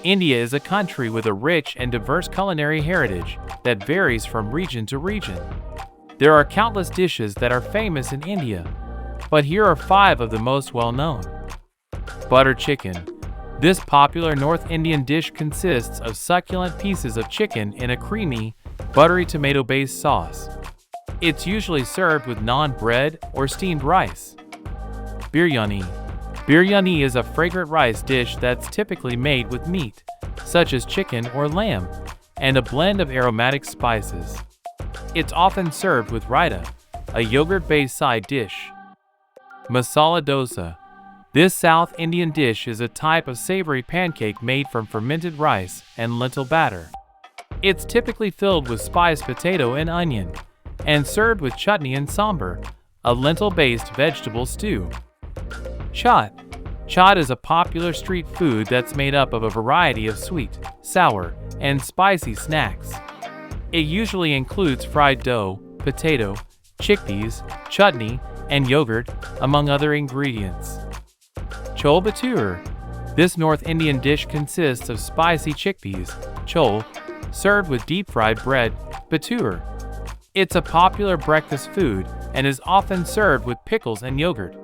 India is a country with a rich and diverse culinary heritage that varies from region to region. There are countless dishes that are famous in India, but here are 5 of the most well-known. Butter chicken. This popular North Indian dish consists of succulent pieces of chicken in a creamy, buttery tomato-based sauce. It's usually served with naan bread or steamed rice. Biryani. Biryani is a fragrant rice dish that's typically made with meat, such as chicken or lamb, and a blend of aromatic spices. It's often served with raita, a yogurt-based side dish. Masala dosa. This South Indian dish is a type of savory pancake made from fermented rice and lentil batter. It's typically filled with spiced potato and onion, and served with chutney and sambar, a lentil-based vegetable stew. Chaat. Chaat is a popular street food that's made up of a variety of sweet, sour, and spicy snacks. It usually includes fried dough, potato, chickpeas, chutney, and yogurt, among other ingredients. Chole bhature. This North Indian dish consists of spicy chickpeas, chole, served with deep-fried bread, bhature. It's a popular breakfast food and is often served with pickles and yogurt.